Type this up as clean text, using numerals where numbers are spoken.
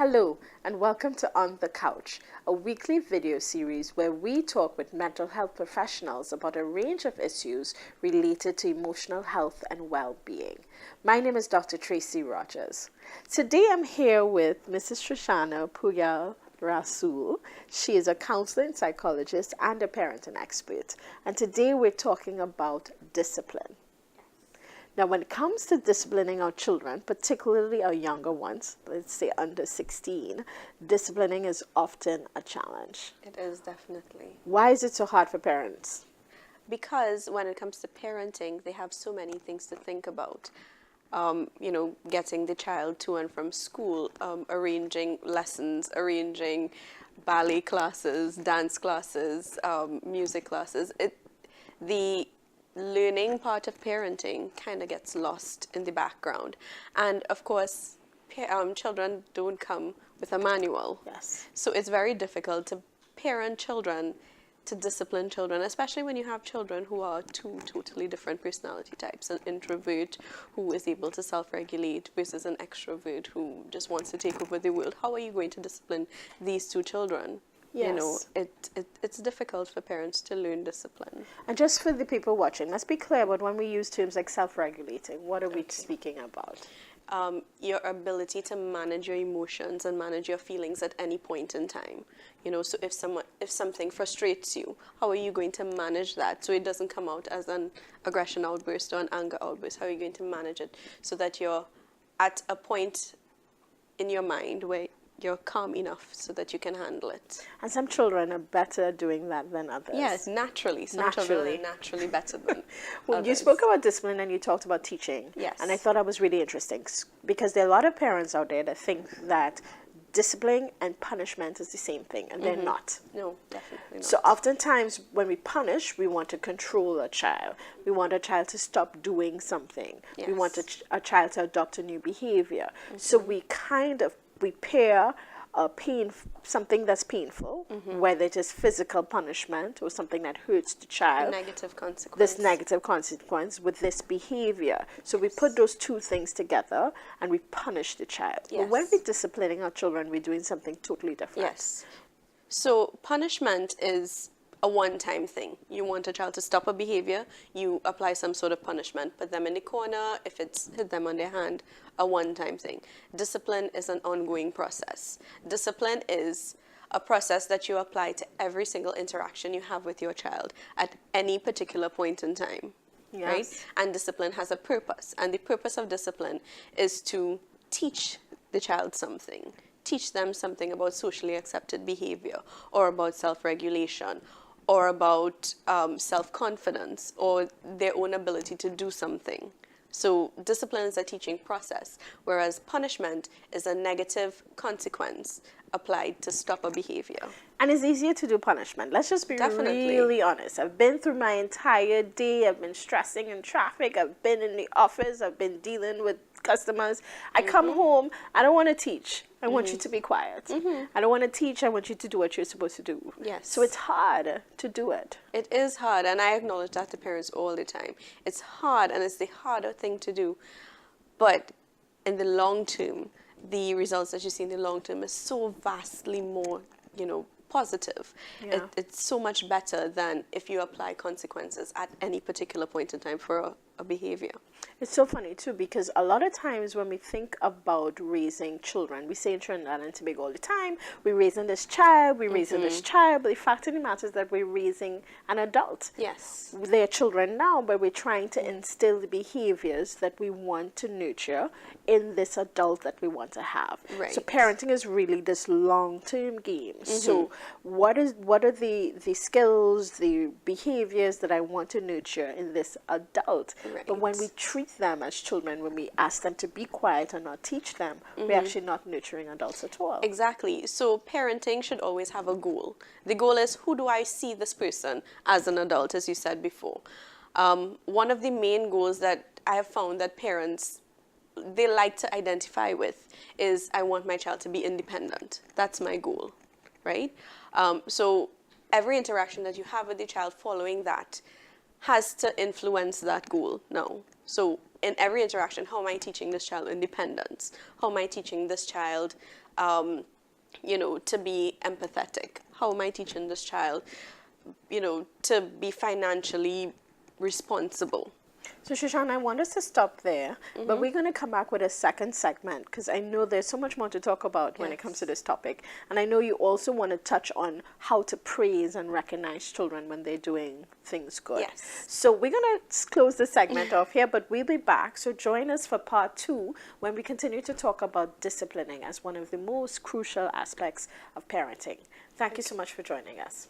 Hello, and welcome to On the Couch, a weekly video series where we talk with mental health professionals about a range of issues related to emotional health and well-being. My name is Dr. Tracie Rogers. Today I'm here with Mrs. Trishsanna Poyah-Rasul. She is a counselling psychologist and a parenting expert. And today we're talking about discipline. Now, when it comes to disciplining our children, particularly our younger ones, let's say under 16, disciplining is often a challenge. It is definitely. Why is it so hard for parents? Because when it comes to parenting, they have so many things to think about. Getting the child to and from school, arranging lessons, arranging ballet classes, dance classes, music classes. The learning part of parenting kind of gets lost in the background. And of course, children don't come with a manual. Yes. So it's very difficult to parent children, to discipline children, especially when you have children who are two totally different personality types. An introvert who is able to self-regulate versus an extrovert who just wants to take over the world. How are you going to discipline these two children? Yes. It's difficult for parents to learn discipline. And just for the people watching, let's be clear about when we use terms like self-regulating. What are we speaking about? Your ability to manage your emotions and manage your feelings at any point in time. So if something frustrates you, how are you going to manage that so it doesn't come out as an aggression outburst or an anger outburst? How are you going to manage it so that you're at a point in your mind where you're calm enough so that you can handle it? And some children are better doing that than others. Yes, naturally. Some children are naturally better than Well, others. you spoke about discipline and you talked about teaching. Yes. And I thought that was really interesting because there are a lot of parents out there that think that discipline and punishment is the same thing, and they're not. No, definitely not. So oftentimes when we punish, we want to control a child. We want a child to stop doing something. Yes. We want a child to adopt a new behavior. So we pair something that's painful, whether it is physical punishment or something that hurts the child. Negative consequence. This negative consequence with this behavior. So we put those two things together and we punish the child. Yes. But when we're disciplining our children, we're doing something totally different. Yes. So punishment is a one-time thing. You want a child to stop a behavior, you apply some sort of punishment, put them in the corner, if it's hit them on their hand, a one-time thing. Discipline is an ongoing process. Discipline is a process that you apply to every single interaction you have with your child at any particular point in time. Yes. Right? And discipline has a purpose. And the purpose of discipline is to teach the child something. Teach them something about socially accepted behavior, or about self-regulation, or about self-confidence, or their own ability to do something. So discipline is a teaching process, whereas punishment is a negative consequence applied to stop a behavior. And it's easier to do punishment. Let's just be Definitely. really honest. I've been through my entire day. I've been stressing in traffic. I've been in the office. I've been dealing with customers. I come home. I don't want to teach. I want you to be quiet. I don't want to teach. I want you to do what you're supposed to do. Yes. So it's hard to do it. It is hard, and I acknowledge that to parents all the time. It's hard, and it's the harder thing to do. But in the long term, the results that you see in the long term is so vastly more, positive. Yeah. It's so much better than if you apply consequences at any particular point in time for a behavior. It's so funny too, because a lot of times when we think about raising children, we say in Trinidad and Tobago all the time, we're raising this child, we're raising this child, but the fact of the matter is that we're raising an adult. Yes. They're children now, but we're trying to instill the behaviors that we want to nurture in this adult that we want to have. Right. So parenting is really this long-term game. So what are the skills, the behaviors that I want to nurture in this adult? Right. But when we treat them as children, when we ask them to be quiet and not teach them, we're actually not nurturing adults at all. Exactly. So parenting should always have a goal. The goal is, who do I see this person as an adult, as you said before? One of the main goals that I have found that parents, they like to identify with is, I want my child to be independent. That's my goal, right? So every interaction that you have with the child following that has to influence that goal now. So in every interaction, how am I teaching this child independence? How am I teaching this child you know, to be empathetic? How am I teaching this child, you know, to be financially responsible? So, Trishsanna, I want us to stop there, but we're going to come back with a second segment because I know there's so much more to talk about when it comes to this topic. And I know you also want to touch on how to praise and recognize children when they're doing things good. Yes. So, we're going to close the segment off here, but we'll be back. So, join us for part 2 when we continue to talk about disciplining as one of the most crucial aspects of parenting. Thank you so much for joining us.